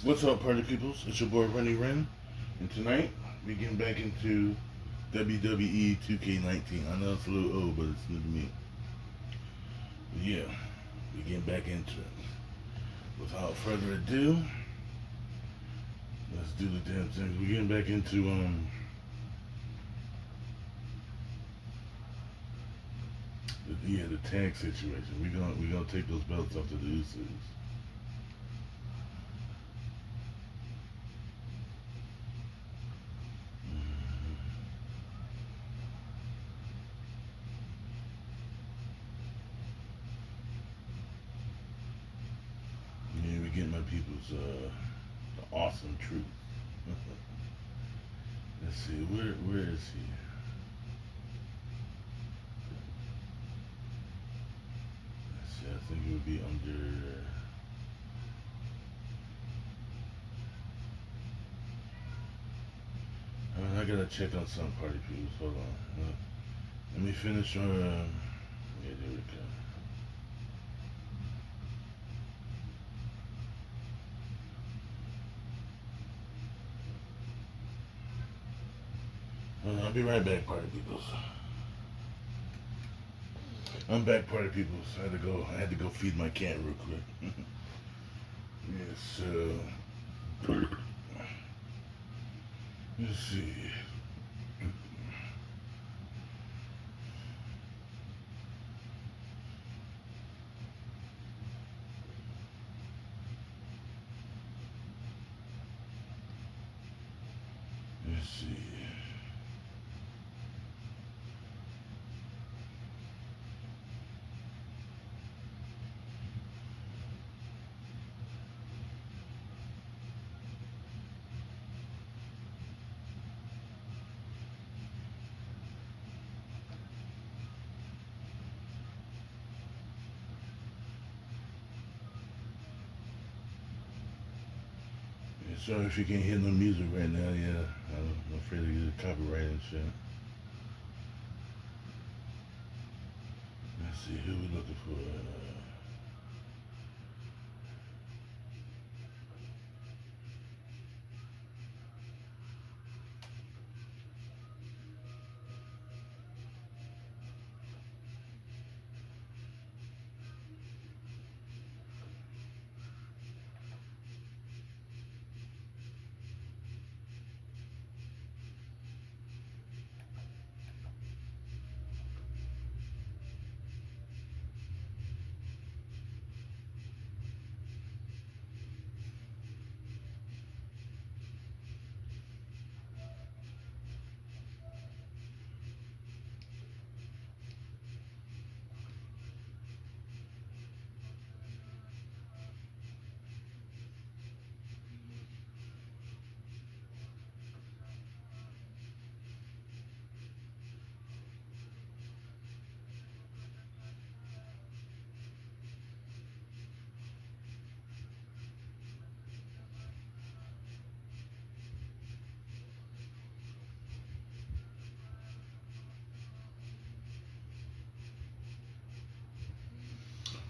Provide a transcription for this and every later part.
What's up, party peoples? It's your boy Rennie Ren, and tonight we getting back into WWE 2K19. I know it's a little old, but it's new to me. But yeah, we getting back into it. Without further ado, let's do the damn thing. We're getting back into the tag situation. We're gonna take those belts off to the Usos. Yeah, we get my people's the awesome truth. Let's see, where is he? Let's see, I think it would be under. I gotta check on some party people. Hold on. Let me finish. Yeah, there we go. I'll be right back, party people. I'm back, party people. I had to go feed my cat real quick. Yeah, so let's see. Let's see. Yeah, sorry if you can't hear no music right now. Yeah, I'm afraid to get a copyright and shit. Let's see who we looking for.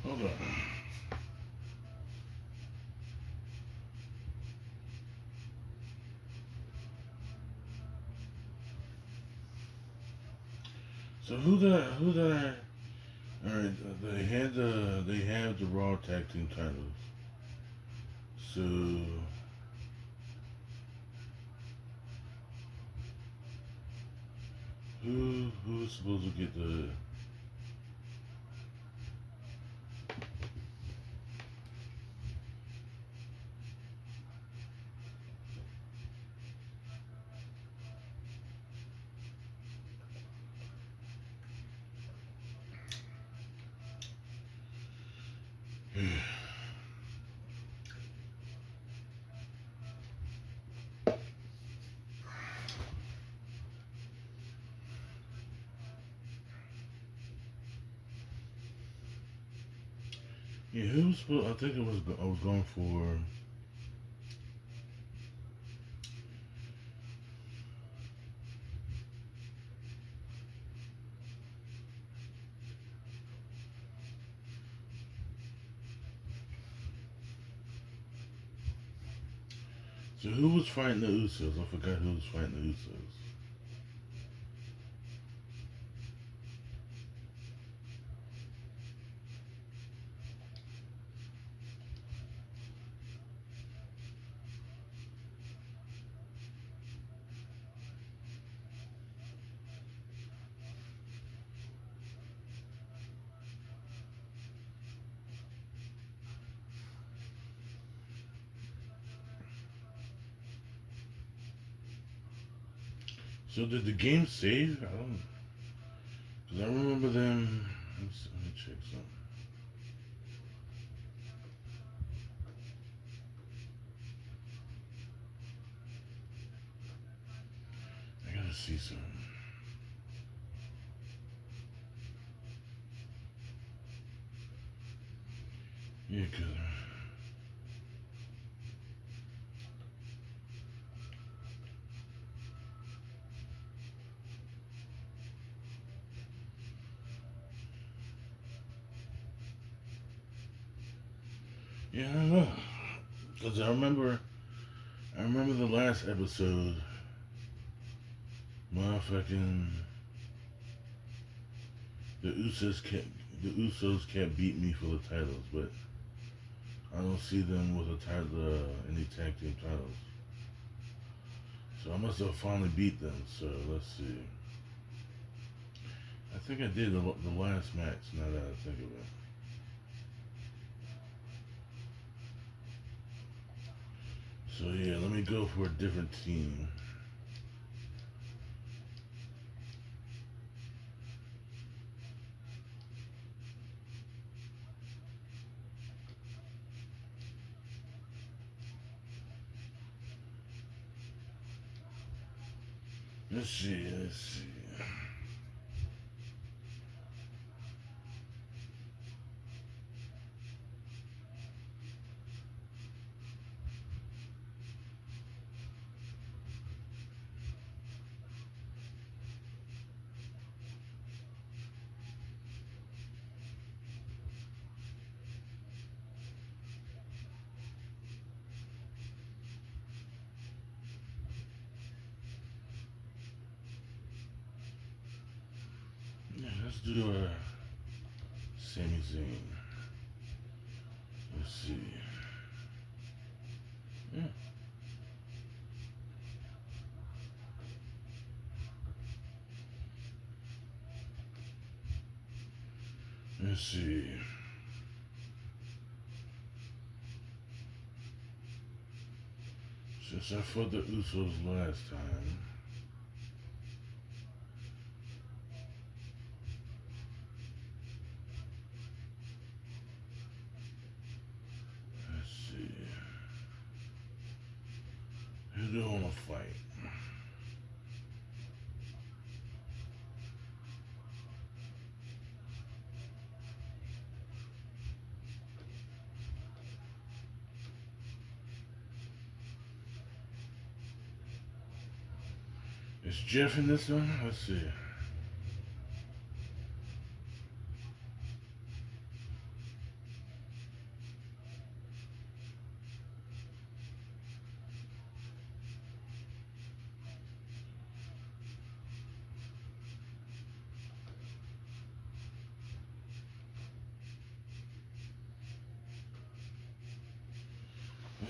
Hold on. So who did I? All right, they have the Raw Tag Team titles. So who's supposed to get the? Yeah, who was supposed? I think I was going for. So who was fighting the Usos? I forgot who was fighting the Usos. So did the game save? I don't. Cause I remember them. Let me check something. I gotta see something. Yeah, cause. Yeah, I don't know. Cause I remember the last episode. Motherfucking. The Usos kept. The Usos kept beating me for the titles, but I don't see them with a title, any tag team titles. So I must have finally beat them. So let's see. I think I did the last match. Now that I think of it. So yeah, let me go for a different team. Let's see. Let's see. Yeah, let's do a Sami Zayn. Let's see. Yeah. Let's see. Since I fought the Usos last time, let's see. Who do I want to fight? Is Jeff in this one? Let's see.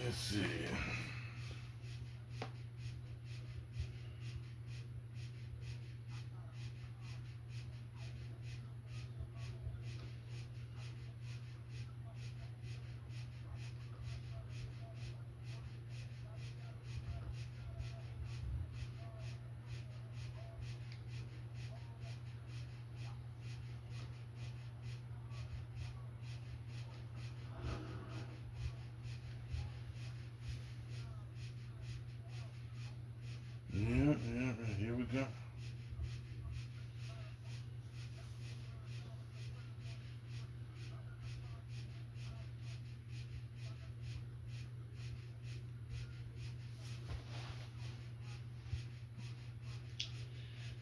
Let's see. Yeah, here we go.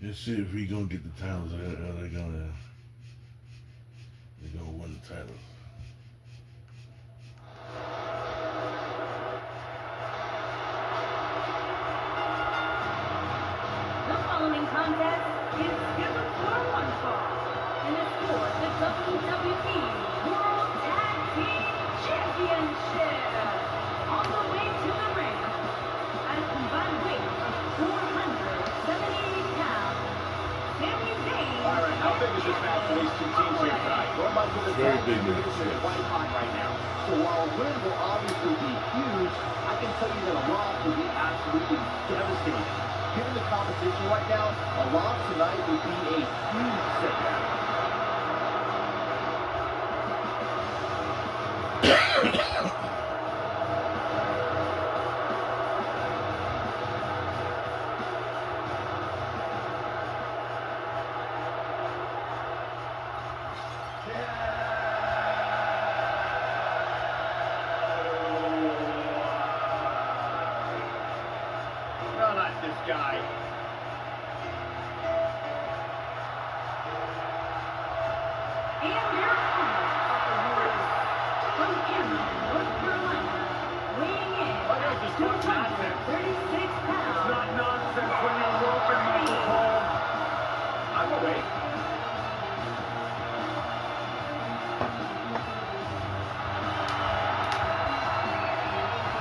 Let's see if we gonna get the titles. Are they gonna win the titles? for the Very tag big team match, division is yes. white hot right now. So while a win will obviously be huge, I can tell you that a loss would be absolutely devastating. Given the competition right now, a loss tonight would be a huge setback. No, not this guy. And their opponent from Cameron, North Carolina, weighing in at 236 pounds. It's not nonsense when you're broken, Michael Cole. I'm awake.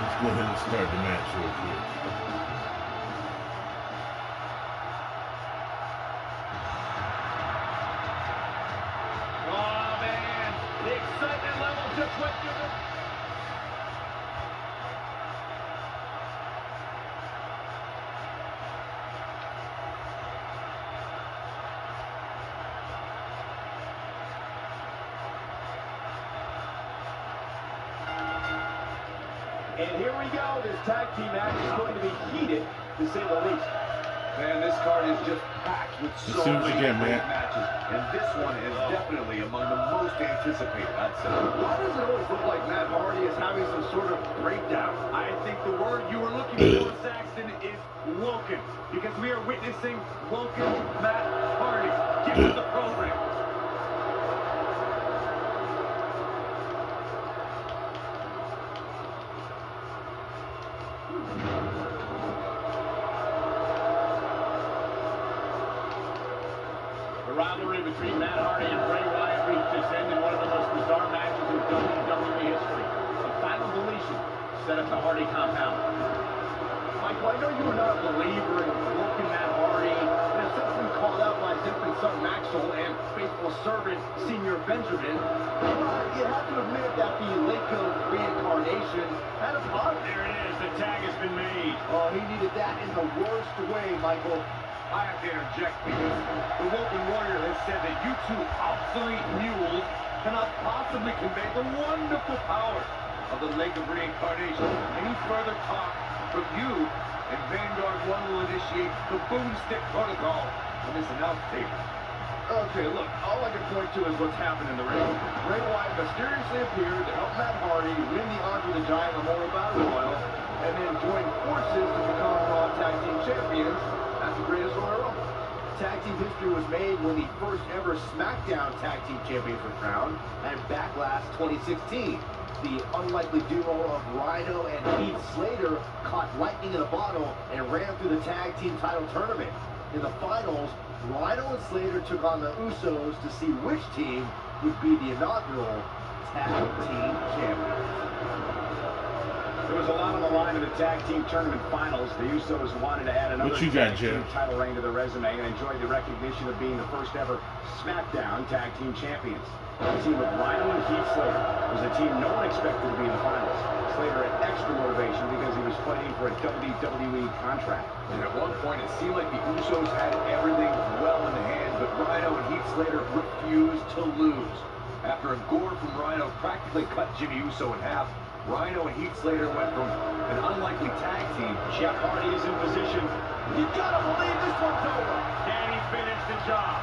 Let's go ahead and start the match real quick. Oh, man. The excitement level just went through the... And here we go. This tag team match is going to be heated, to say the least. Man, this card is just packed with so As soon as you many get, great man. matches. And this one is definitely among the most anticipated, I'd say. Why does it always look like Matt Hardy is having some sort of breakdown? I think the word you were looking for, Saxton, is woken. Because we are witnessing woken Matt Hardy. Give us the program. The rivalry between Matt Hardy and Bray Wyatt reached its end in one of the most bizarre matches in WWE history. The final deletion set up the Hardy compound. Michael, I know you are not a believer in broken Matt Hardy, and it's since been called out by Simpson's son Maxwell and faithful servant Senior Benjamin. But you have to admit that the Lake of Reincarnation had a part. There it is. The tag has been made. Oh, he needed that in the worst way, Michael. I have to interject because the Woken Warrior has said that you two obsolete mules cannot possibly convey the wonderful power of the Lake of Reincarnation. Any further talk from you, and Vanguard 1 will initiate the boomstick protocol on this announce table. Okay, look, all I can point to is what's happened in the ring. Bray Wyatt mysteriously appeared to help Matt Hardy win the Andre the Giant Memorial Battle Royal, and then join forces to become Raw Tag Team Champions at the Greatest Royal Rumble. Tag team history was made when the first ever SmackDown Tag Team Champions were crowned at Backlash 2016. The unlikely duo of Rhino and Heath Slater caught lightning in a bottle and ran through the tag team title tournament. In the finals, Rhino and Slater took on the Usos to see which team would be the inaugural Tag Team Champions. There was a lot on the line in the Tag Team Tournament Finals. The Usos wanted to add another Tag Team title reign to their resume and enjoyed the recognition of being the first ever SmackDown Tag Team Champions. The team of Rhino and Heath Slater was a team no one expected to be in the finals. Slater had extra motivation because he was fighting for a WWE contract. And at one point, it seemed like the Usos had everything well in hand, but Rhino and Heath Slater refused to lose. After a gore from Rhino practically cut Jimmy Uso in half, Rhino and Heath Slater went from an unlikely tag team. Jeff Hardy is in position. You gotta believe this one's over. Can he finish the job?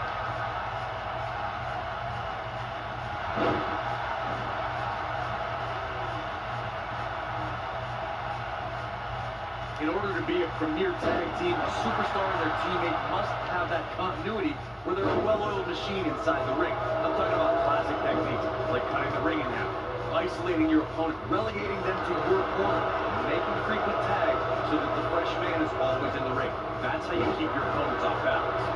In order to be a premier tag team, a superstar and their teammate must have that continuity where they're a well-oiled machine inside the ring. I'm talking about classic techniques like cutting the ring in half, isolating your opponent, relegating them to your corner, making frequent tags so that the fresh man is always in the ring. That's how you keep your opponents off balance.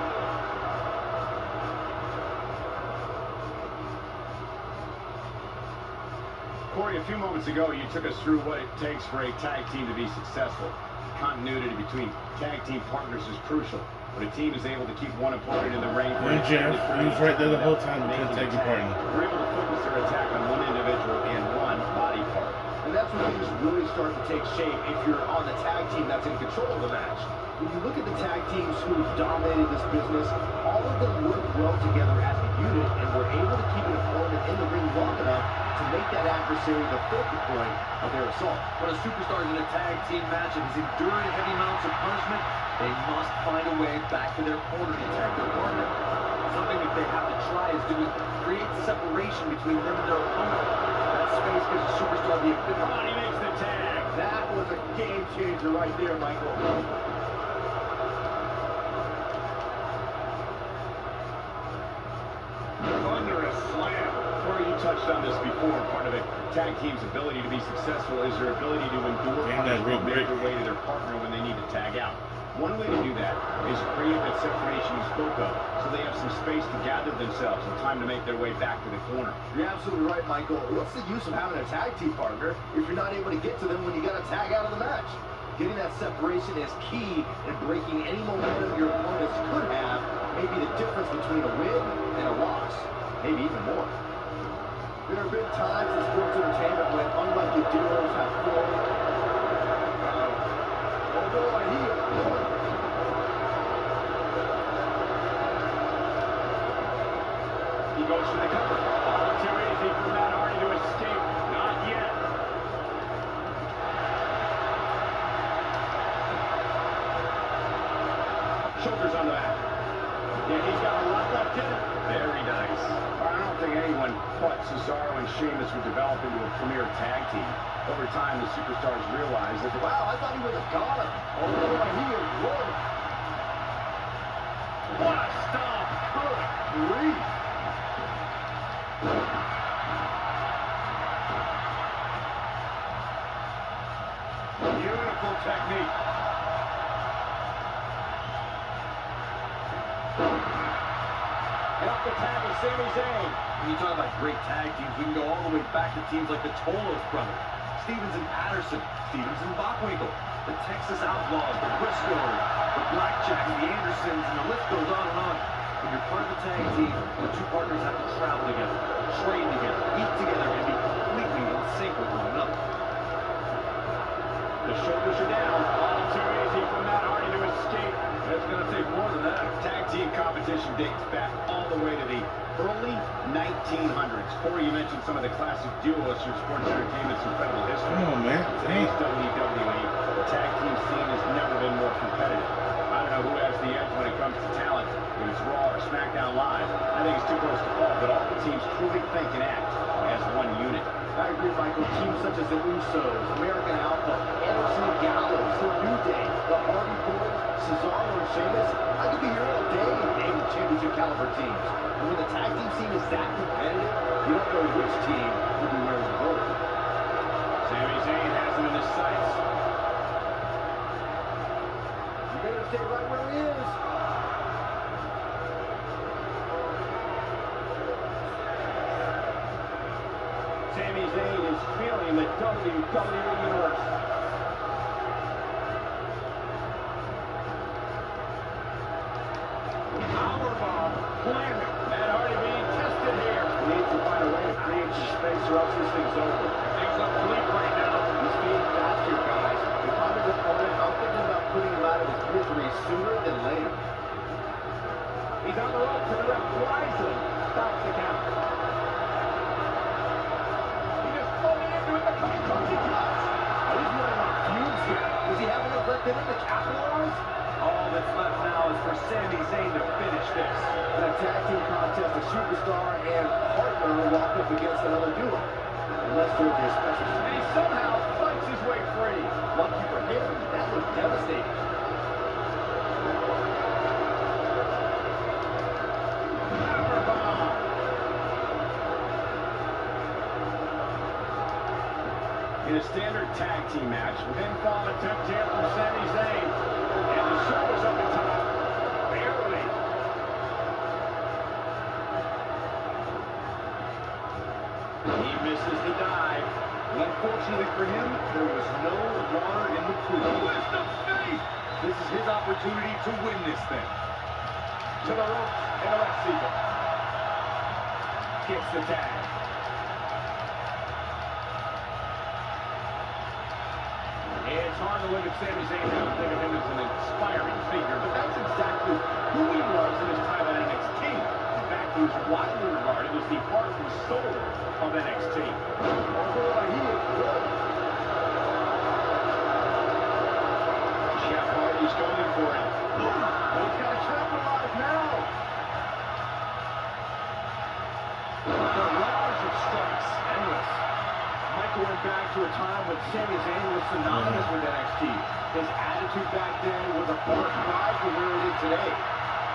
Corey, a few moments ago, you took us through what it takes for a tag team to be successful. Continuity between tag team partners is crucial. When a team is able to keep one opponent in the ring for And Jeff, he was right there the whole time. He couldn't take your partner. they're able to focus their attack on one individual and one body part. And that's when things really start to take shape if you're on the tag team that's in control of the match. When you look at the tag teams who dominated this business, all of them worked well together as a unit and were able to keep an opponent in the ring long enough to make that adversary the focal point of their assault. When a superstar is in a tag team match and has endured heavy amounts of punishment, they must find a way back to their corner to tag their partner. Something that they have to try is to create separation between them and their opponent. That space gives a superstar the ability. He makes the tag. That was a game changer right there, Michael. Thunderous slam. Corey, you touched on this before. Part of a tag team's ability to be successful is their ability to endure punishment, make their way to their partner when they need to tag out. One way to do that is create that separation you spoke of, so they have some space to gather themselves and time to make their way back to the corner. You're absolutely right, Michael. What's the use of having a tag team partner if you're not able to get to them when you got to tag out of the match? Getting that separation is key in breaking any momentum your opponents could have, maybe the difference between a win and a loss, maybe even more. There have been times in sports entertainment when unlucky duos have formed. Oh boy, he is good. He goes for the cover. Oh, too easy for Matt Hardy to escape. Not yet. Shoulders on the back. Yeah, he's got a lot left in it. Very nice. I don't think anyone thought Cesaro and Sheamus would develop into a premier tag team. Over time, the superstars realized that, Wow, I thought he was a god. Oh boy, he is good. what a stomp! Good grief. Beautiful technique. And up the tag is Sami Zayn. When you talk about great tag teams, we can go all the way back to teams like the Tolos brothers, Stevens and Patterson, Stevens and Bockwinkel, the Texas Outlaws, the Briscoes, the Blackjacks, the Andersons, and the list goes on and on. When you're part of a tag team, the two partners have to travel together, train together, eat together, and be completely in sync with one another. The shoulders are down. All too easy for Matt Hardy to escape. It's going to take more than that. Tag team competition dates back all the way to the early 1900s. Corey, you mentioned some of the classic duos through sports entertainment's incredible history. Come on, man. Today's WWE, the tag team scene has never been more competitive. I don't know who has the edge when it comes to talent, if it's Raw or SmackDown Live. I think it's too close to call, but all the teams truly think and act as one unit. I agree, Michael. Teams such as the Usos, American Alpha, Anderson and Gallows, the New Day, the Hardy Boys, Cesaro and Sheamus. I could be here all day naming championship caliber teams. And when the tag team scene is that competitive, you don't know which team will be wearing the gold. Sami Zayn has him in his sights. You better stay right where he is. Sami Zayn is feeling the WWE Universe. Powerbomb planted. Matt Hardy being tested here. He needs to find a way to create some space or else this thing's over. Things up bleak right now. He's being fast here, guys. If I'm his opponent, I'm thinking about putting him out of his misery sooner than later. He's on the rope to the ref. Wisely stops the count. He just floated into it. The coach cuts. Oh, he's running on fumes here. Does he have enough left in him to capitalize? All that's left now is for Sami Zayn to finish this. In a tag team contest, a superstar and partner walk up against another duo. Unless there's a special... And he somehow fights his way free. Lucky for him, that was devastating. Powerbomb. In a standard tag team match, pinfall attempt here from Sami Zayn. And the shoulders up the top. Barely. He misses the dive. And unfortunately for him, there was no water in the pool. Twist of fate. This is his opportunity to win this thing. to the ropes in the last season. Gets the tag. It's hard to look at Sami Zayn now and think of him as an inspiring figure, but that's exactly who he was in his time at NXT. In fact, he was widely regarded as the heart and soul of NXT. Jeff Hardy's going for it. He's got to capitalize now. The barrage of strikes, endless. Michael went back to a time when Sami Zayn was synonymous with NXT. His attitude back then was a far cry from where it is today.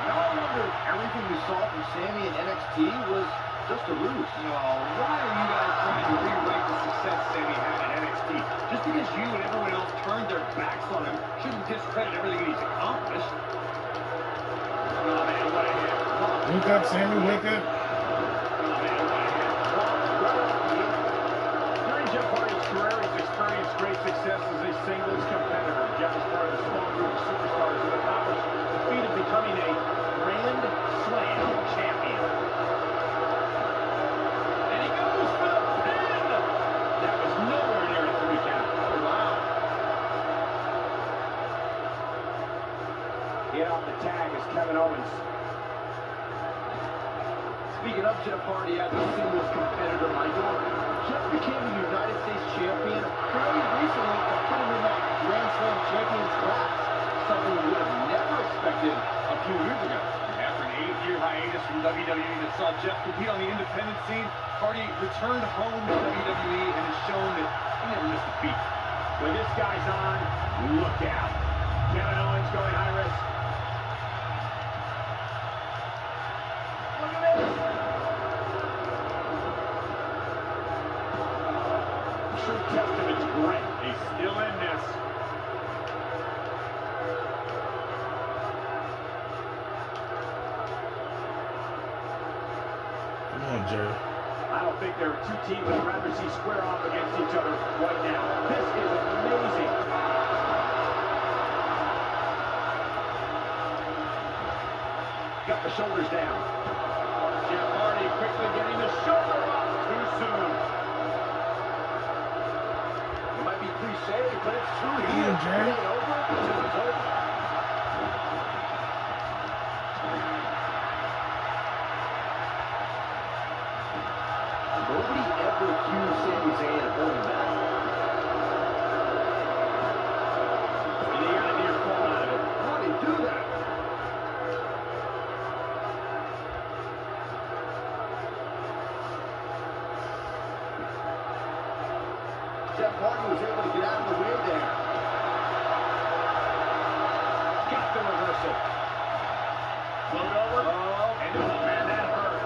Now I wonder if everything we saw from Sami in NXT was just a ruse. No, why are you guys trying to rewrite the success Sami had in NXT? Just because you and everyone else turned their backs on him shouldn't discredit everything he's accomplished. Oh man, what a hit. Wake up, Sammy, wake up. During Jeff Hardy's career, he's experienced great success as a singles competitor. Jeff is part of a small group of superstars who accomplished the feat of becoming a Grand Slam champion. And he goes for the pin! That was nowhere near a 3 count. Oh, wow. Hit off the tag is Kevin Owens. Speaking of Jeff Hardy as a singles competitor, Michael, Jeff became the United States champion fairly recently to put him in that Grand Slam champions class, something we would have never expected a few years ago. After an 8-year hiatus from WWE that saw Jeff compete on the independent scene, Hardy returned home to WWE and has shown that he never missed a beat. When this guy's on, look out. Kevin Owens going high risk. Look at this. True testament to grit. He's still in this. Come on, Jerry. I don't think there are two teams I'd rather see square off against each other right now. This is amazing. Got the shoulders down. Jeff Hardy quickly getting the shoulder up too soon. It might be cliche, but it's true Come here. on, Jerry. It ain't over until it's over. Nobody ever accused Sami Zayn of holding back. And he got a near fall out of it. How did he do that? Jeff Hardy was able to get out of the way there. Got the reversal. Float over. And oh man, that hurt.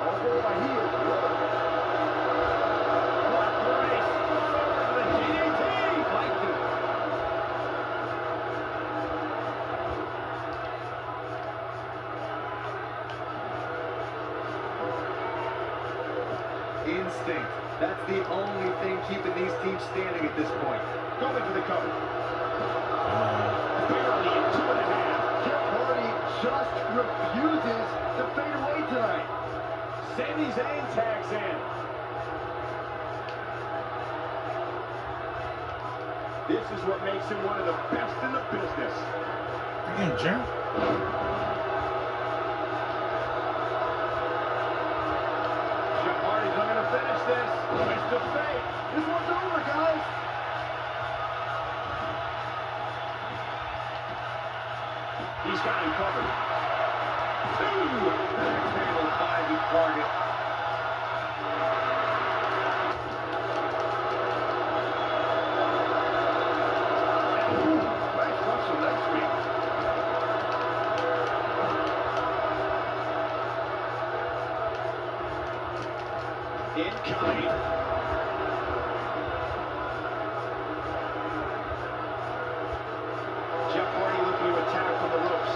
Oh boy, he is good. What brace. Over the DDT. Liked it. Instinct. That's the only thing keeping these teams standing at this point. Going for the cover. Come Barely at 2.5. Jeff Hardy just refuses to fade away tonight. Sami Zayn tags in. This is what makes him one of the best in the business. on. Damn, Jerry. Jeff Hardy's not going to finish this. Twist of fate. This one's over, guys. He's got him covered. Axe handle by the target. Ooh, nice Russian leg sweep. Incoming. Jeff Hardy looking to attack from the ropes.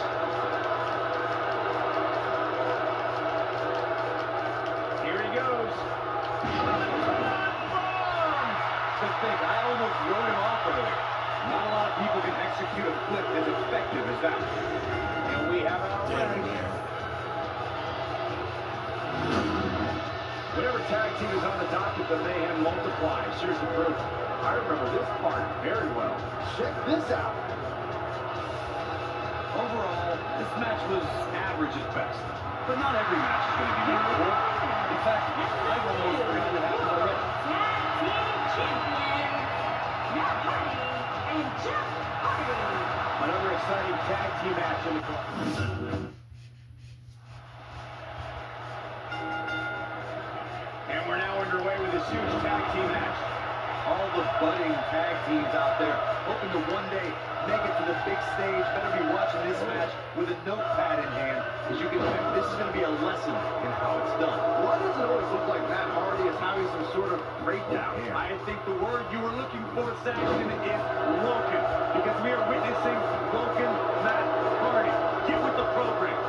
Here he goes. Bomb! To think, I don't almost wrote him off earlier. Not a lot of people can execute a flip as effective as that. And we have our Damn, winner. man. Whenever tag team is on the docket, the mayhem multiplies. Here's the proof. I remember this part very well. Check this out. Overall, this match was average at best. But not every match is going to be memorable. In fact, I've almost forgotten it happened already. Tag team champions, Matt Hardy and Jeff Hardy. Another exciting tag team match in the card. And we're now underway with this huge tag team match. All the budding tag teams out there hoping to one day make it to the big stage better be watching this match with a notepad in hand, as you can bet this is going to be a lesson in how it's done. Why does it always look like Matt Hardy is having some sort of breakdown? I think the word you were looking for, Saxton, is Logan, because we are witnessing Logan Matt Hardy. Get with the program.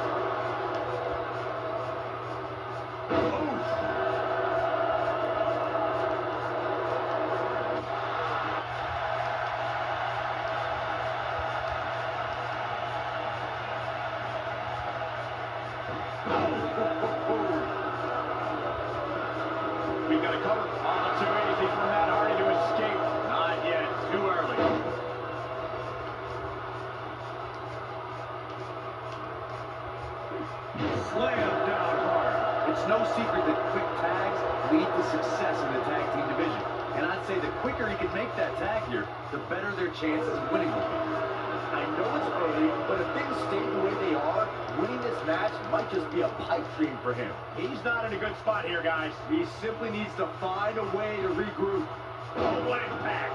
We've got a cover. All too easy for Matt Hardy to escape. Not yet. Too early. Slam down hard. It's no secret that quick tags lead to success in the tag team division. And I'd say the quicker he can make that tag here, the better their chances of winning will be. I know it's early, but if things stay the way they are, winning this match might just be a pipe dream for him. He's not in a good spot here, guys. He simply needs to find a way to regroup. Oh, what impact.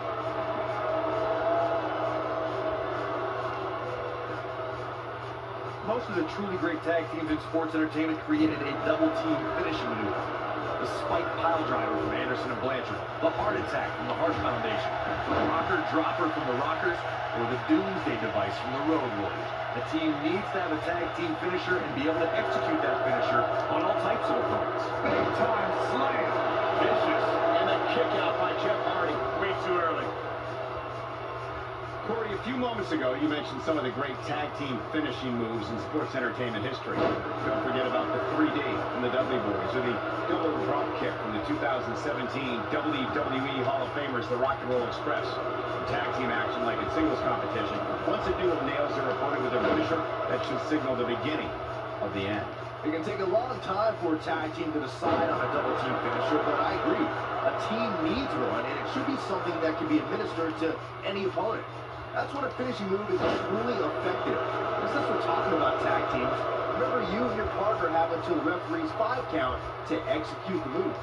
Most of the truly great tag teams in sports entertainment created a double team finishing maneuver. The spike pile driver from Anderson and Blanchard, the heart attack from the Hart Foundation, the rocker dropper from the Rockers, or the doomsday device from the Road Warriors. The team needs to have a tag team finisher and be able to execute that finisher on all types of opponents. Big time slam. Vicious. And the kick out by Jeff Hardy. Way too early. Corey, a few moments ago, you mentioned some of the great tag team finishing moves in sports entertainment history. Don't forget about the 3D from the Dudley Boys, or the double drop kick from the 2017 WWE Hall of Famers, the Rock and Roll Express. In tag team action, like in singles competition, once a duo nails their opponent with their finisher, that should signal the beginning of the end. It can take a long time for a tag team to decide on a double team finisher, but I agree. A team needs one, and it should be something that can be administered to any opponent. That's when a finishing move is truly effective. And since we're talking about tag teams, remember you and your partner have until the referee's 5 count to execute the move.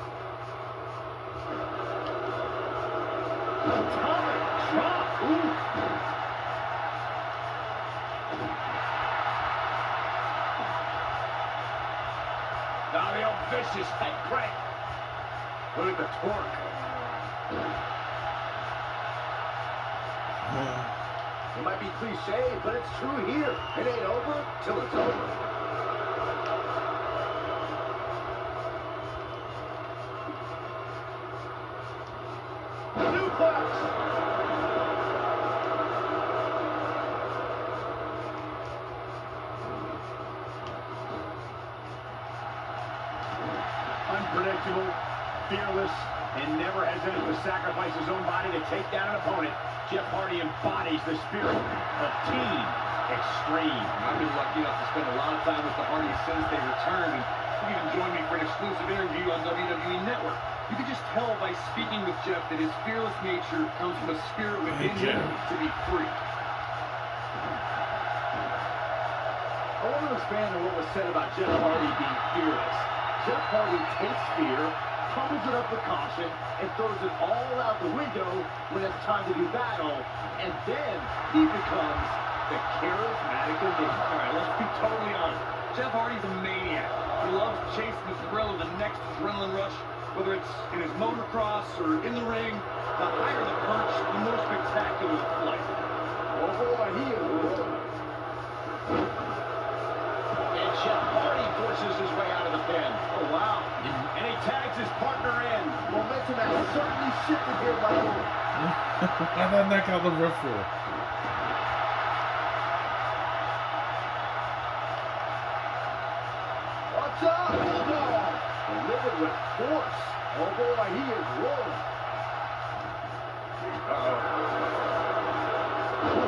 Atomic drop. Ooh. Now the old vicious head crank. Look at the torque. It might be cliche, but it's true here. It ain't over till it's over. Suplex. Unpredictable, fearless, and never hesitant to sacrifice his own body to take down an opponent. Jeff Hardy embodies the spirit of Team Extreme. I've been lucky enough to spend a lot of time with the Hardys since they returned, and you even joined me for an exclusive interview on WWE Network. You could just tell by speaking with Jeff that his fearless nature comes from a spirit within him to be free. I want to expand on what was said about Jeff Hardy being fearless. Jeff Hardy takes fear, pummels it up with caution, and throws it all out the window when it's time to do battle, and then he becomes the charismatic enigma. All right, let's be totally honest. Jeff Hardy's a maniac. He loves chasing the thrill of the next adrenaline rush, whether it's in his motocross or in the ring. The higher the perch, the more spectacular the flight. Oh boy, he is good. And Jeff Hardy forces his way out of the pin. Oh wow. And he tags his partner in. Momentum has certainly shifted here, Michael. Why not knock out the ref for? Watch out! Delivered with force. Oh boy, he is rolling.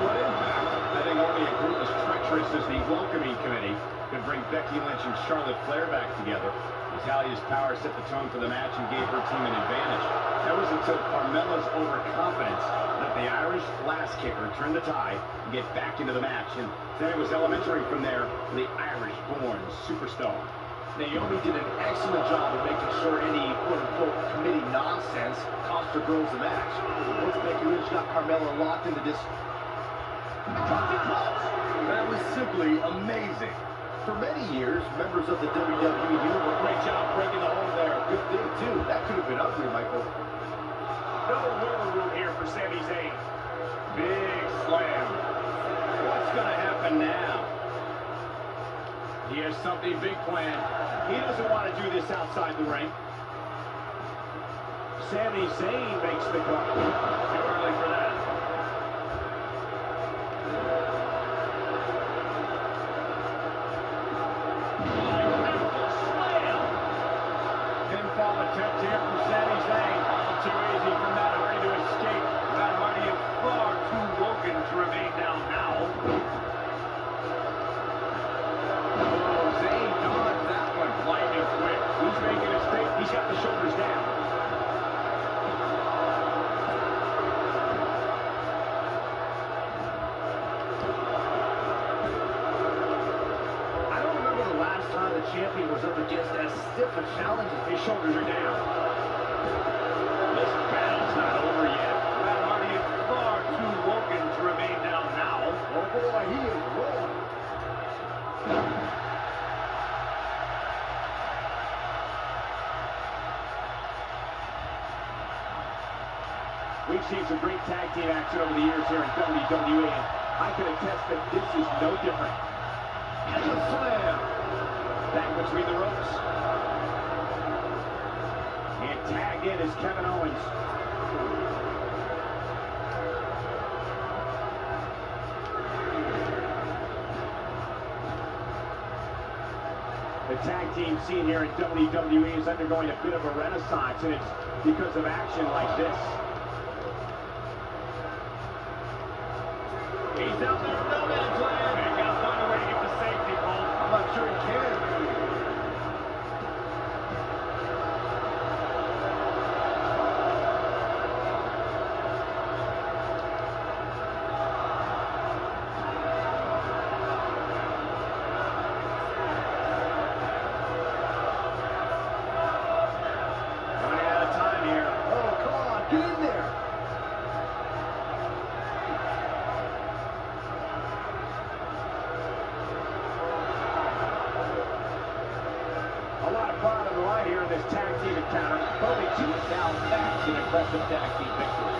What impact? I think only a group as treacherous as the welcoming committee could bring Becky Lynch and Charlotte Flair back together. Natalia's power set the tone for the match and gave her team an advantage. That was until Carmella's overconfidence let the Irish glass kicker turn the tide and get back into the match. And then it was elementary from there for the Irish-born superstar. Naomi did an excellent job of making sure any quote-unquote committee nonsense cost her girls the match. Once Becky Lynch got Carmella locked into this... That was simply amazing. For many years, members of the WWE Universe... Great job breaking the hold there. Good thing, too. That could have been ugly, Michael. No wiggle room here for Sami Zayn. Big slam. What's going to happen now? He has something big planned. He doesn't want to do this outside the ring. Sami Zayn makes the cut. Too early for that. Beautiful slam. Pinfall attempt here from Sami Zayn. Too easy for Matt Hardy to escape. Matt Hardy is far too woken to remain down now. Zayn dodged that one lightning quick. He's making a mistake. He's got the shoulders down. I don't remember the last time the champion was up against as stiff a challenge as His shoulders are down. This battle's not over yet. Matt Hardy is far too woken to remain down now. Oh boy, he is rolling. We've seen some great tag team action over the years here in WWE, and I can attest that this is no different. And the slam! Back between the ropes. And tagged in is Kevin Owens. The tag team scene here in WWE is undergoing a bit of a renaissance, and it's because of action like this. He's out there, no man's land. He's got to find a way to get to safety, Cole. I'm not sure he can. Running out of time here. Oh, come on, get in there. A lot of pride on the line here in this tag team encounter. Only two now. That's an impressive tag team victory.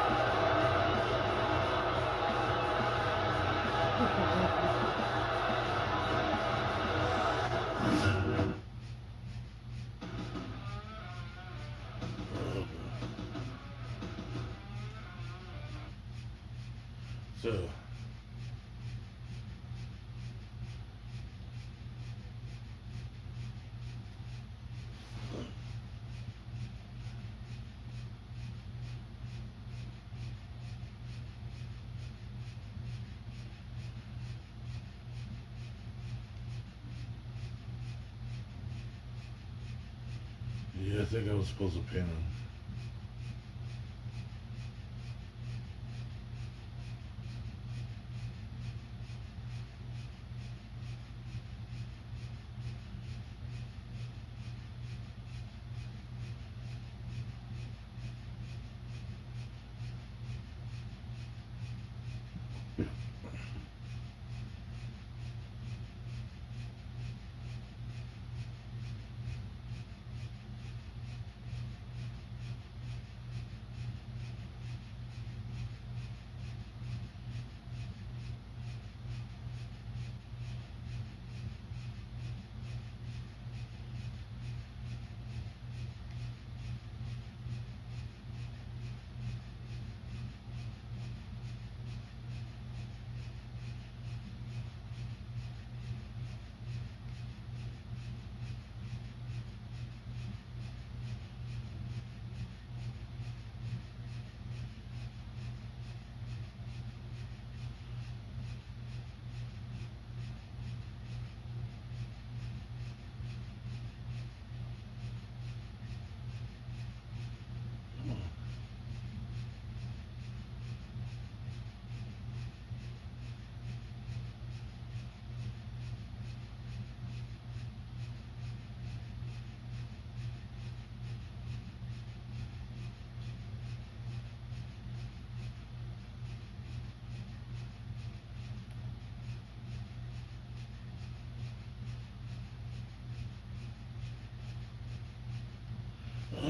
So, yeah, I think I was supposed to pin him.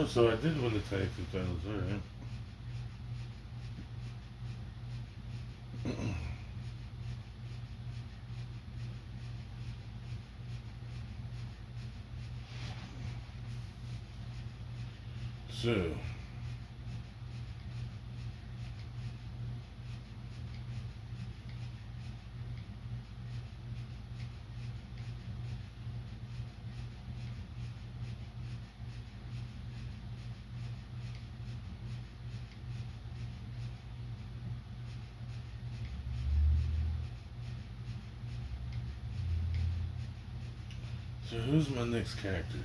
Oh, so I did win the tag team titles, alright. So, who's my next characters?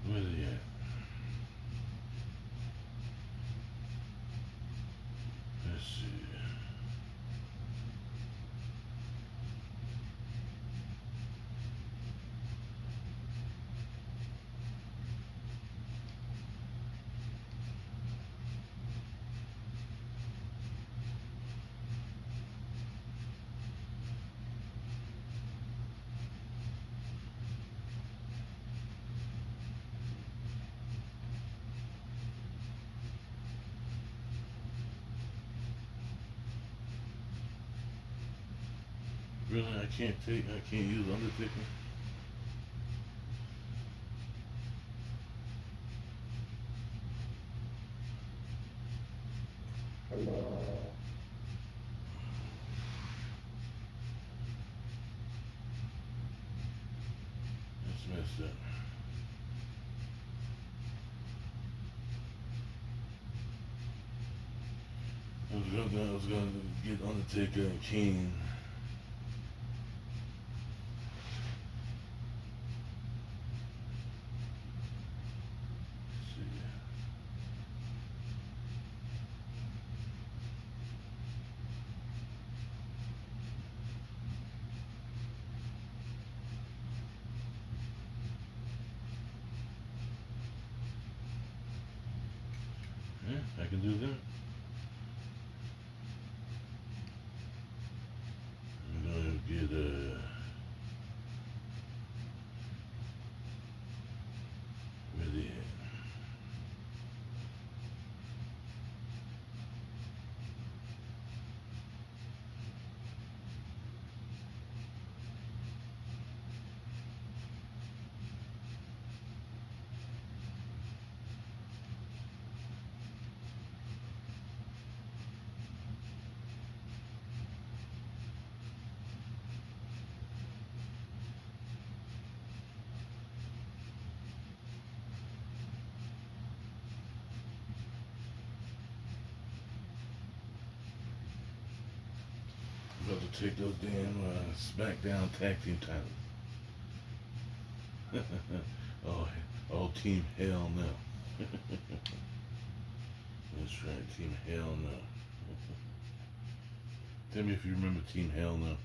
Where are they at? Let's see. Really, I can't use Undertaker. That's messed up. I was gonna get Undertaker and Kane. Let's see. Yeah, I can do that. I'm gonna get where they at? I'm about to take those damn SmackDown tag team titles. oh, Team Hell No. That's right, Team Hell No. Tell me if you remember Team Hell No.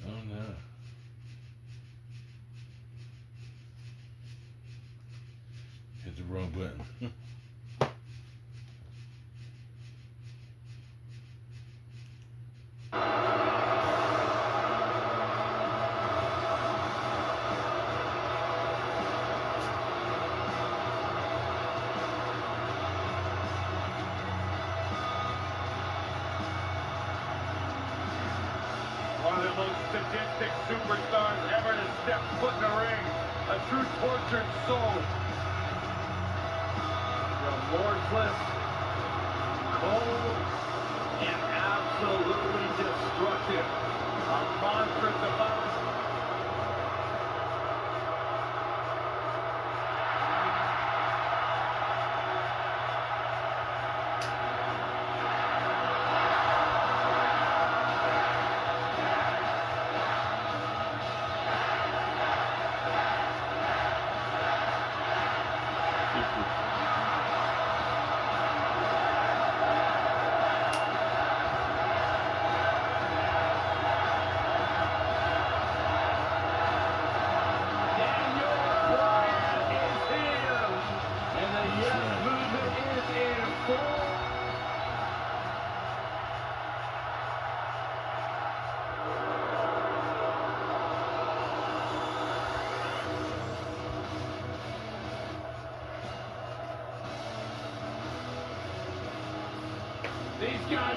Oh no. Hit the wrong button. One of the most sadistic superstars ever to step foot in the ring. A true tortured soul. Remorseless, cold, and absolutely destructive. A monstrous amount.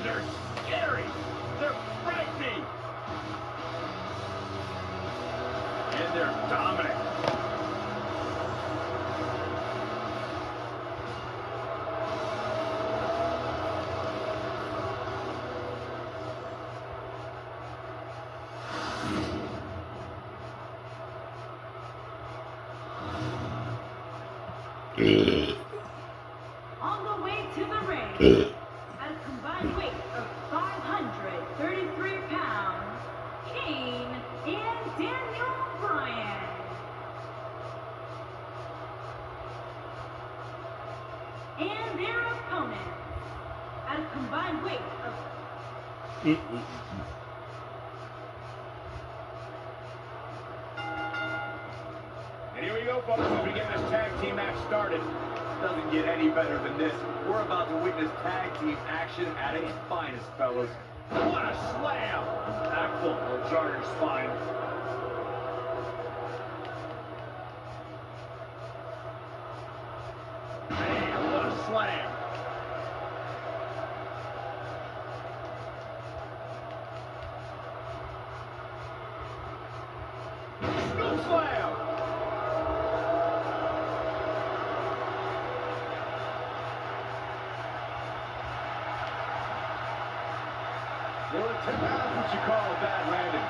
they're scary. They're frightening. And they're dominant. On the way to the ring, at a combined weight of 533 pounds, Kane and Daniel Bryan. And their opponent, at a combined weight of And here we go, folks, as we get this tag team match started. Doesn't get any better than this. We're about to witness tag team action at its finest, fellas. What a slam! Impactful. Will jar your spine. Man, what a slam! Scoop slam! Well, that's what you call a bad landing.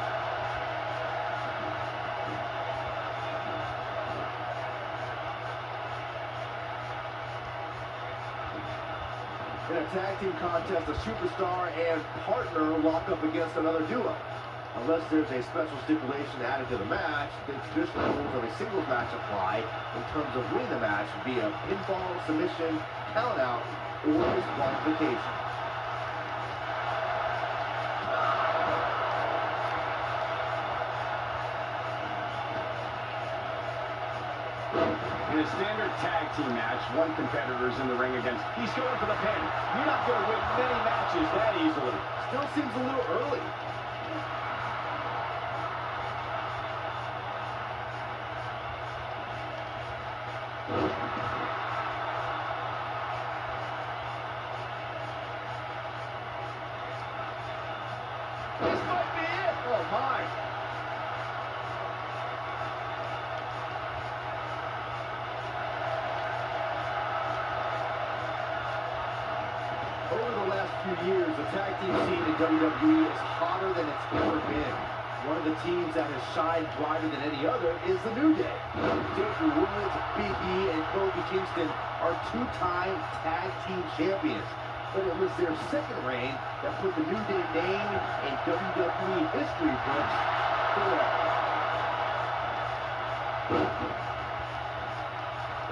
In a tag team contest, a superstar and partner lock up against another duo. Unless there's a special stipulation added to the match, the traditional rules of a singles match apply in terms of winning the match via pinfall, submission, countout, or disqualification. In a standard tag team match, one competitor's in the ring against. He's going for the pin. You're not going to win many matches that easily. Still seems a little early. This might be it. Oh, my. Over the last few years, the tag team scene in WWE is hotter than it's ever been. One of the teams that has shined brighter than any other is the New Day. Xavier Woods, Big E, and Kofi Kingston are two-time tag team champions. But it was their second reign that put the New Day name in WWE history books forever.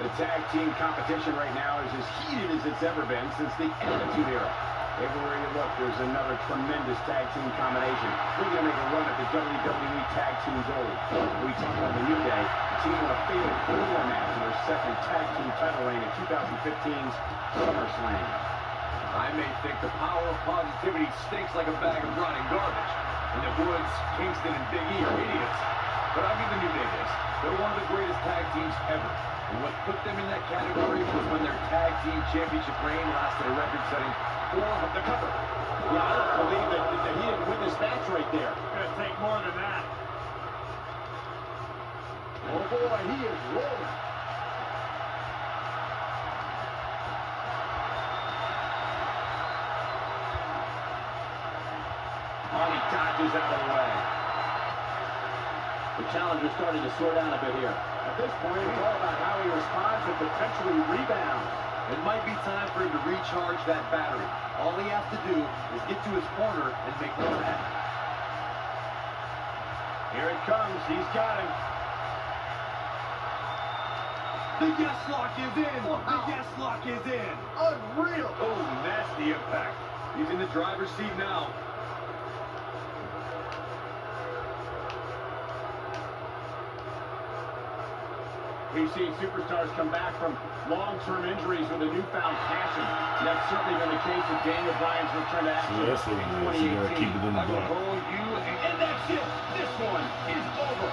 The tag team competition right now is as heated as it's ever been since the Attitude Era. Everywhere you look, there's another tremendous tag team combination. We're going to make a run at the WWE Tag Team Gold. When we talk about the New Day, the team won a fatal 4 match in their second tag team title reign in 2015's SummerSlam. I may think the power of positivity stinks like a bag of rotting garbage, and that Woods, Kingston, and Big E are idiots. But I'll give the New Day this. They're one of the greatest tag teams ever. And what put them in that category was when their tag team championship reign lasted a record-setting 4 of the cover. Yeah, I don't believe that he didn't win this match right there. It's going to take more than that. Oh boy, he is rolling. Oh, he dodges out of the way. The challenger's starting to slow down a bit here. At this point, it's all about how he responds and potentially rebounds. It might be time for him to recharge that battery. All he has to do is get to his corner and make one happen. Here it comes. He's got him. The yes lock is in! The yes lock is in! Unreal. Oh, nasty impact. He's in the driver's seat now. We've seen superstars come back from long-term injuries with a newfound passion. And that's certainly been the case with Daniel Bryan's return to action So that's what it is. You gotta keep it in the I will box. roll you, and that's it. This one is over.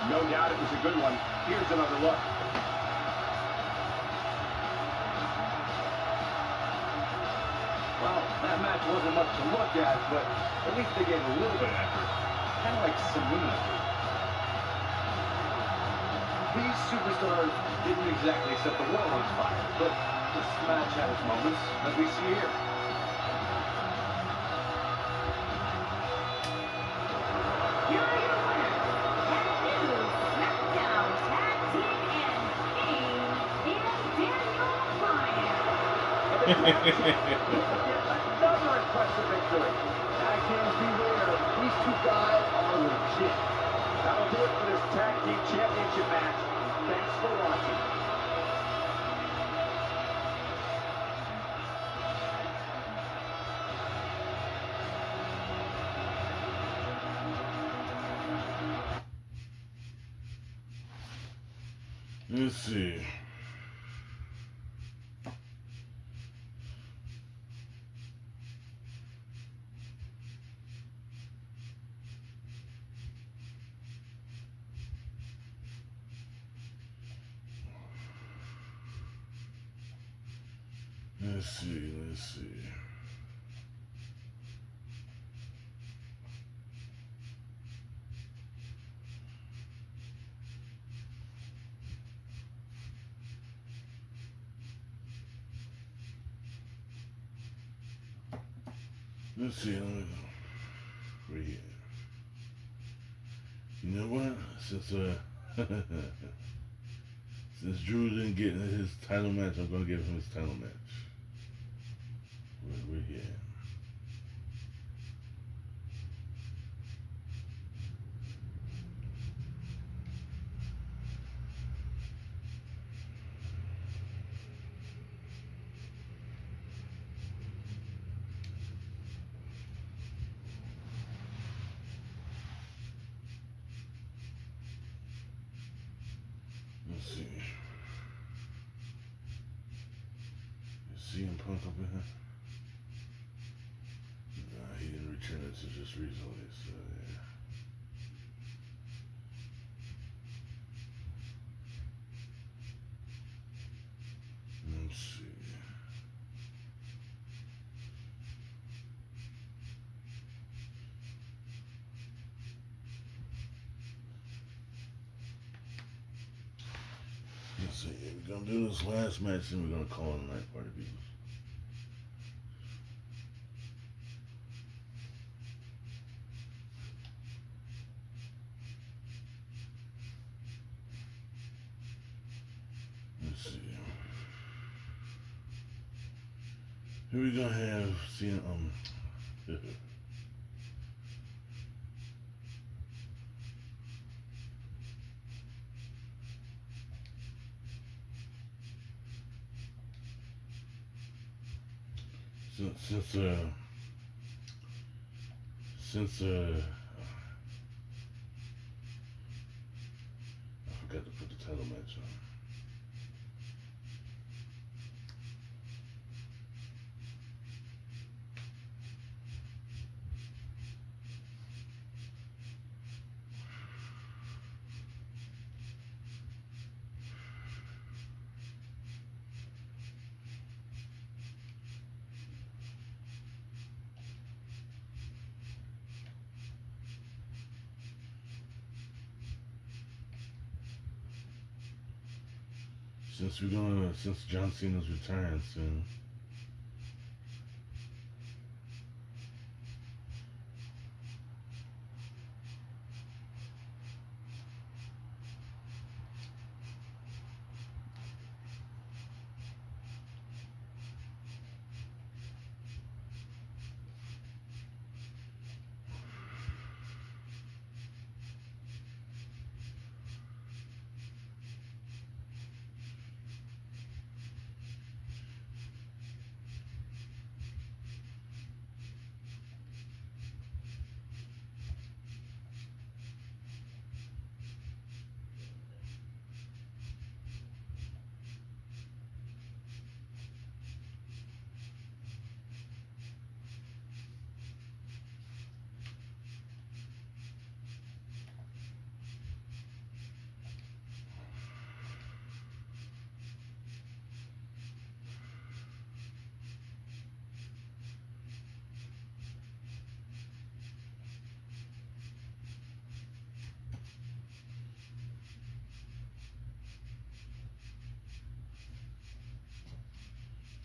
No doubt it was a good one. Here's another look. That match wasn't much to look at, but at least they gave a little bit of effort. Kind of like Selena. These superstars didn't exactly set the world on fire, but this match had its moments, as we see here. Here are your winners, and new SmackDown Tag Team and Kane and Daniel Bryan. And the tag champions get another impressive victory. Tag teams beware. These two guys are legit. That'll do it for this tag team championship match. Thanks for watching. Let's see. Let's see. Let me go. Right here. You know what? Since Drew didn't get his title match, I'm gonna give him his title match. We're here. Let's see. Is CM Punk up in here? Nah, he didn't return it to just recently, so yeah. Let's see. Let's see. We're gonna do this last match, and we're gonna call it a night, party people. Let's see. Here we gonna have since I forgot to put the title match on. Since John Cena's retiring soon.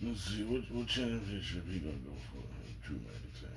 Let's see, what championship he gonna go for? Drew McIntyre.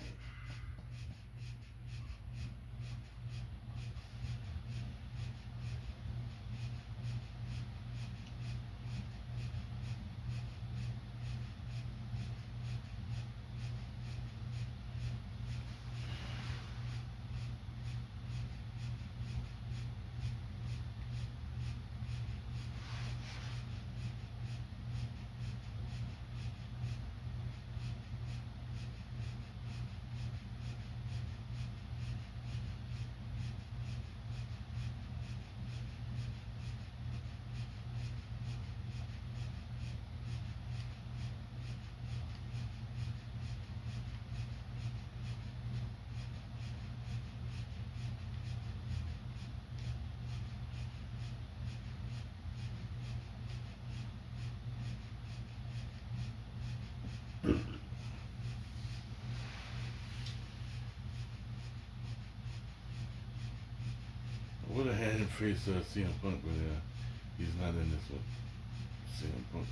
I would have had him face CM Punk, but he's not in this one. CM Punk.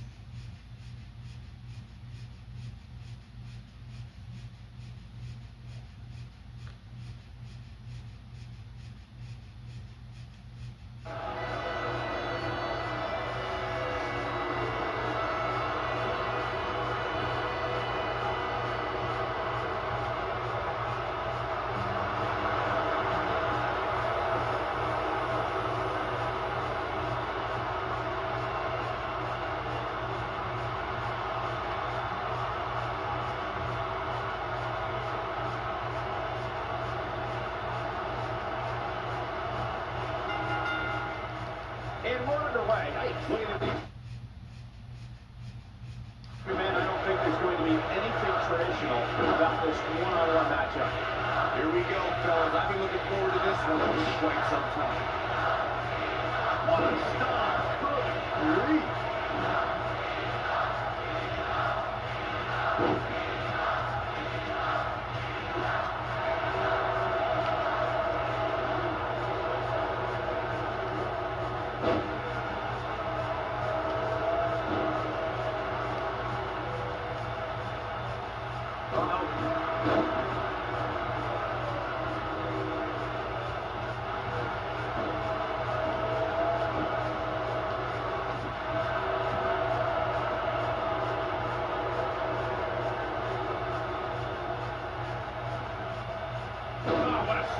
And we're underway. Hey, looking at these. Man, I don't think there's going to be anything traditional about this one-on-one matchup. Here we go, fellas. I've been looking forward to this one for quite some time. What a start. Good grief.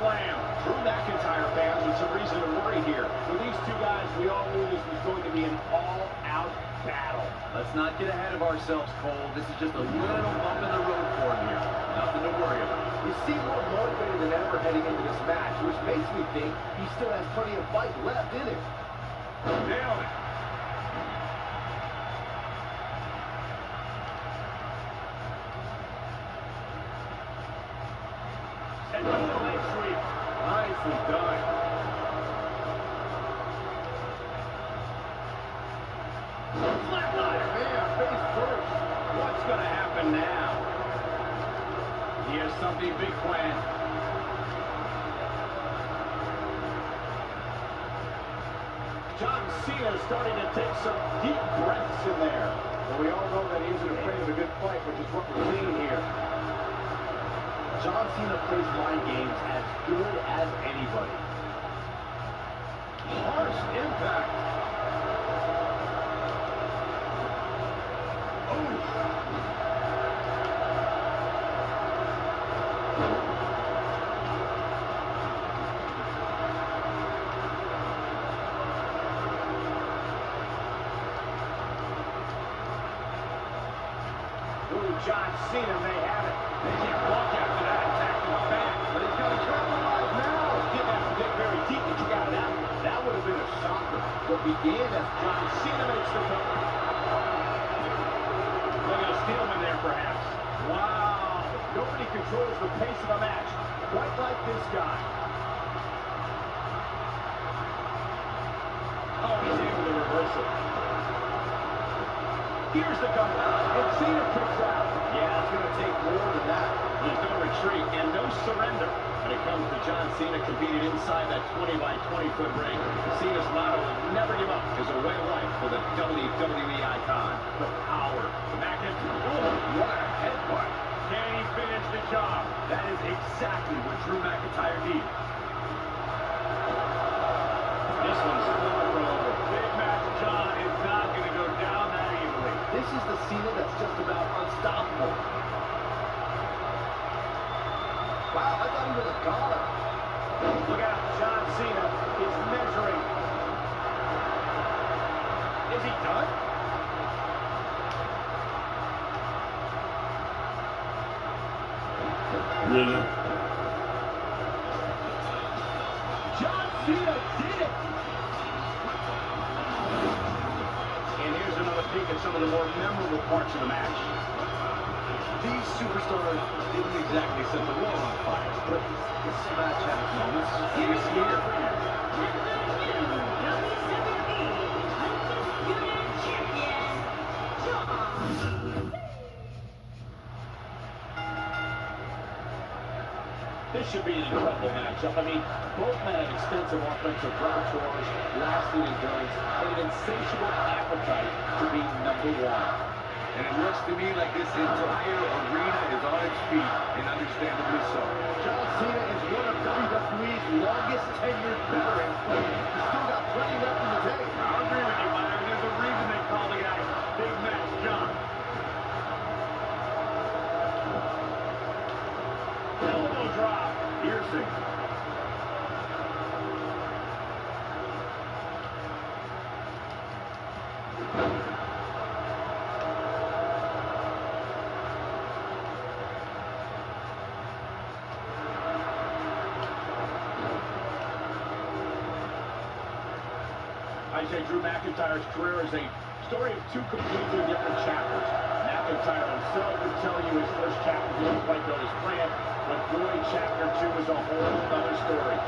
Slam. Drew McIntyre fans with some reason to worry here. With these two guys, we all knew this was going to be an all-out battle. Let's not get ahead of ourselves, Cole. This is just a little bump in the road for him here. Nothing to worry about. You seem more motivated than ever heading into this match, which makes me think he still has plenty of fight left in him. Nailed it. And with the leg sweep. Nicely done. Flatliner, man, face first. What's going to happen now? He has something big planned. John Cena starting to take some deep breaths in there. Well, we all know that he isn't afraid of a good fight, which is what we're seeing here. John Cena plays mind games as good as anybody. Harsh impact. John Cena may have it. They can't walk after that attack in the back. But he's got to capitalize now. Didn't have to dig very deep, but you got it out. That would have been a shocker. What began as John Cena makes the cover. Looking to steal him in there, perhaps. Wow. Nobody controls the pace of a match quite like this guy. Oh, he's able to reverse it. Here's the cover. And Cena kicks out. Yeah, it's going to take more than that. There's no retreat and no surrender. When it comes to John Cena competing inside that 20 by 20-foot ring, Cena's motto will never give up is a way of life for the WWE icon. The power. McIntyre. What a headbutt. Can he finish the job? That is exactly what Drew McIntyre needed. This one's far from over. Big match John is not going to go down that easily. This is the Cena that's just about unstoppable. Wow, I thought he was a goner. Look out, John Cena is measuring. Is he done? Really? John Cena did it! And here's another peek at some of the more memorable parts of the match. These superstars didn't exactly set the world on fire, but this match had its moments. Here's here. This should be an incredible matchup. I mean, both men have extensive offensive repertoires, lasting endurance, and an insatiable appetite to be number one. And it looks to me like this entire arena is on its feet, and understandably so. John Cena is one of WWE's longest tenured veterans. He's still got plenty left in the tank. I agree with you, Myron. There's a reason they call the guy Big Match John. Elbow drop. Piercing. I say Drew McIntyre's career is a story of two completely different chapters. McIntyre himself would tell you his first chapter didn't quite go as planned, but boy, chapter 2 is a whole other story.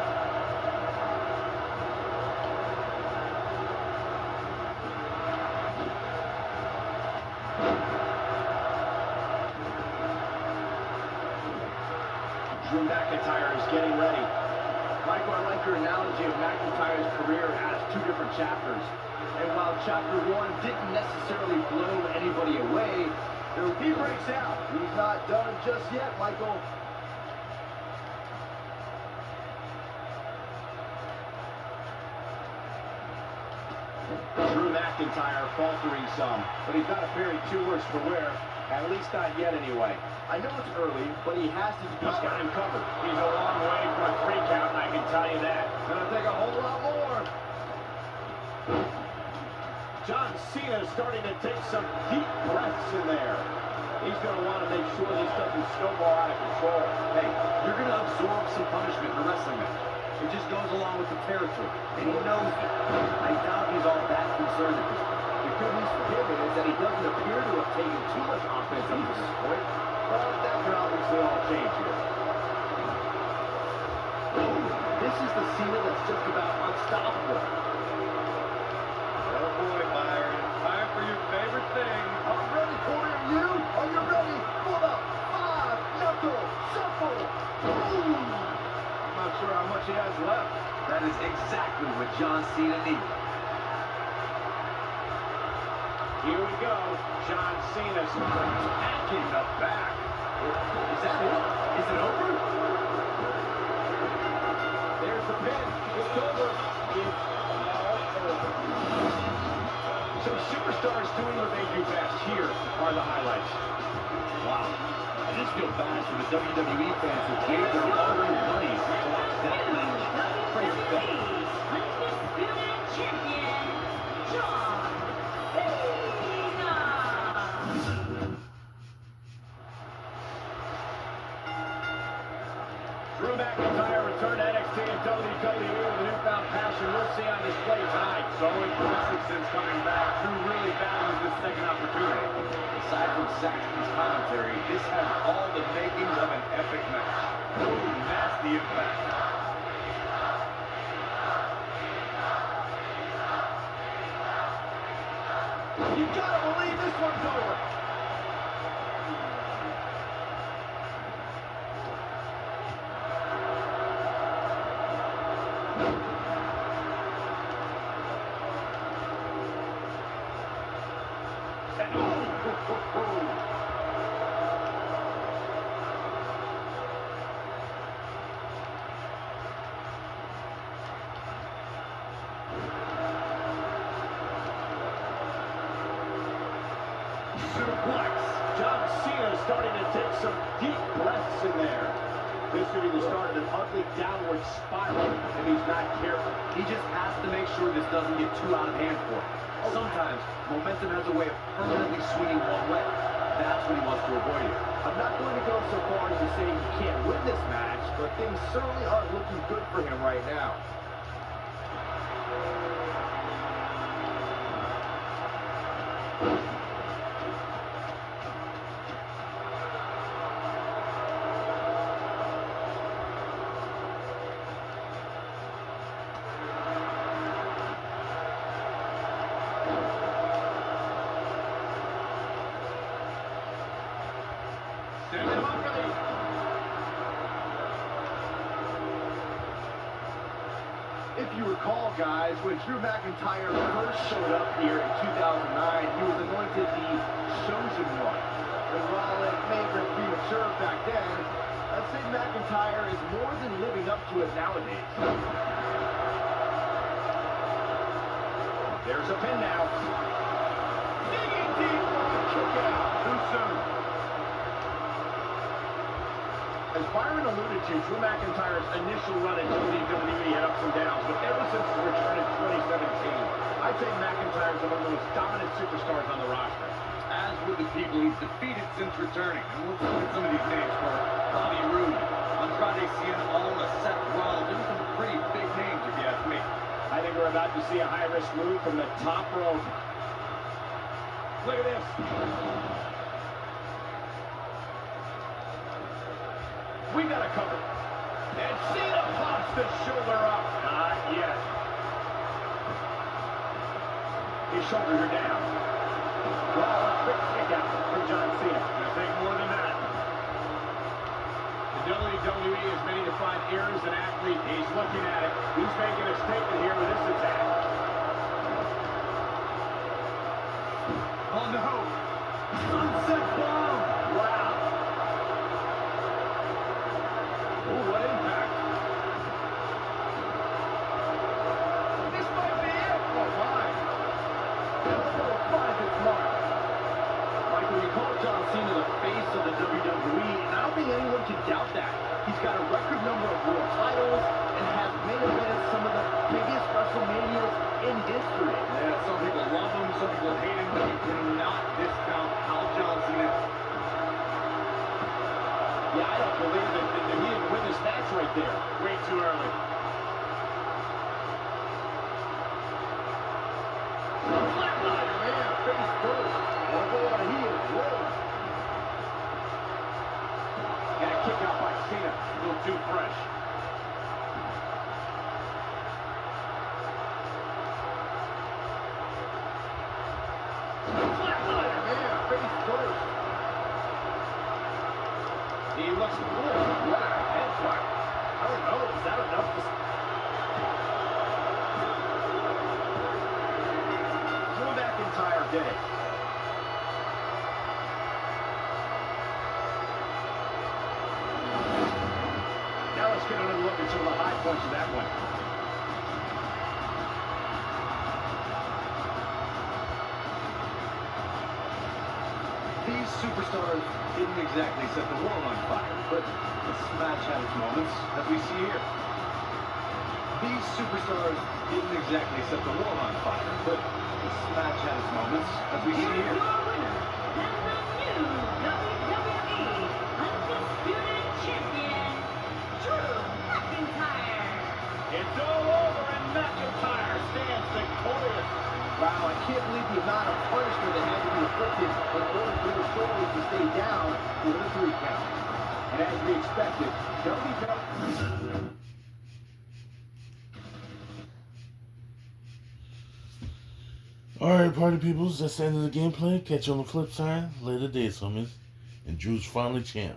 Drew McIntyre is getting ready. Michael, I like your analogy of McIntyre's career as two different chapters. And while chapter 1 didn't necessarily blow anybody away, he breaks out. He's not done just yet, Michael. Drew McIntyre faltering some, but he's not appearing too worse for wear, at least not yet anyway. I know it's early, but he has to He's got him covered. He's a long way from a 3 count, I can tell you that. Gonna take a whole lot more. John Cena is starting to take some deep breaths in there. He's going to want to make sure this doesn't snowball out of control. Hey, you're going to absorb some punishment in a wrestling match. It just goes along with the territory, and he knows it. I doubt he's all that concerned at this point. The good news for him is that he doesn't appear to have taken too much offense up to this point. But that can obviously all change here. This is the Cena that's just about unstoppable. Oh boy, Byron, time for your favorite thing. I'm ready, Corey. Are you? Are you ready for the 5-knuckle shuffle? Boom! I'm not sure how much he has left. That is exactly what John Cena needed. Here we go. John Cena's attacking the back. Is that it? Is it over? There's the pin. It's over. It's all over. Some superstars doing what they do best. Here are the highlights. Wow. I just feel bad for the WWE fans who gave their hard-earned money to watch that match. Crazy thing. Undisputed champion, John Cena. Drew McIntyre returned to NXT and WWE with a newfound passion we'll see on display tonight. So impressive since coming back. Drew really values this second opportunity. Aside from Saxton's commentary, this has all the makings of an epic match. Ooh, nasty impact. You gotta believe this one's over. And oh, suplex. John Cena starting to take some deep breaths in there. This could be the start of an ugly downward spiral if he's not careful. He just has to make sure this doesn't get too out of hand for him. Sometimes, momentum has a way of permanently swinging one way. That's what he wants to avoid here. I'm not going to go so far as to say he can't win this match, but things certainly aren't looking good for him right now. Send him up for the... If you recall, guys, when Drew McIntyre first showed up here in 2009, he was anointed the Chosen One. And while it may have been premature back then, I'd say McIntyre is more than living up to it nowadays. There's a pin now. Digging deep for the kick out. Too soon. As Byron alluded to, Drew McIntyre's initial run at WWE had ups and downs, but ever since his return in 2017, I'd say McIntyre's among the most dominant superstars on the roster. As with the people he's defeated since returning. And let's look at some of these names for Bobby Roode, Andrade Cien Almas, Seth Rollins. Those are some pretty big names, if you ask me. I think we're about to see a high-risk move from the top rope. Look at this. We got it covered. And Cena pops the shoulder up. Not yet. His shoulders are down. Well, a quick kick out from John Cena. Gonna take more than that. The WWE is many to find errors in athletes. He's looking at it. He's making a statement here with this attack. Oh no! Sunset bomb! Wow. Oh, what impact. This might be it. Oh, my. Elbow finds its mark. Michael, you call John Cena the face of the WWE, and I don't think anyone can doubt that. He's got a record number of world titles and has main evented some of the biggest WrestleManias in history. Yeah, some people love him, some people hate him, but you cannot discount how John Cena... Yeah, I don't believe that he didn't win this match right there. Way too early. Flatliner, man, face first. One go on a heel, roll. And a kick out by Cena. A little too fresh. Flatliner, man, face first. He looks good. What a head fart. I don't know. Is that enough to... Drew McIntyre did it. Now let's get another look at some of the high points of that one. These superstars didn't exactly set the world on fire, but this match had its moments, as we see here. These superstars didn't exactly set the world on fire, but this match had its moments, as we see Here's here. your winner, and the new WWE Undisputed Champion, Drew McIntyre. It's all over and McIntyre stands victorious. Wow, I can't believe the amount of punishment that had to be inflicted in order for the shoulders to stay down for the 3 count. And as we expected, WWE... Alright, party peoples, that's the end of the gameplay. Catch you on the flip side later days, homies. And Drew's finally champ.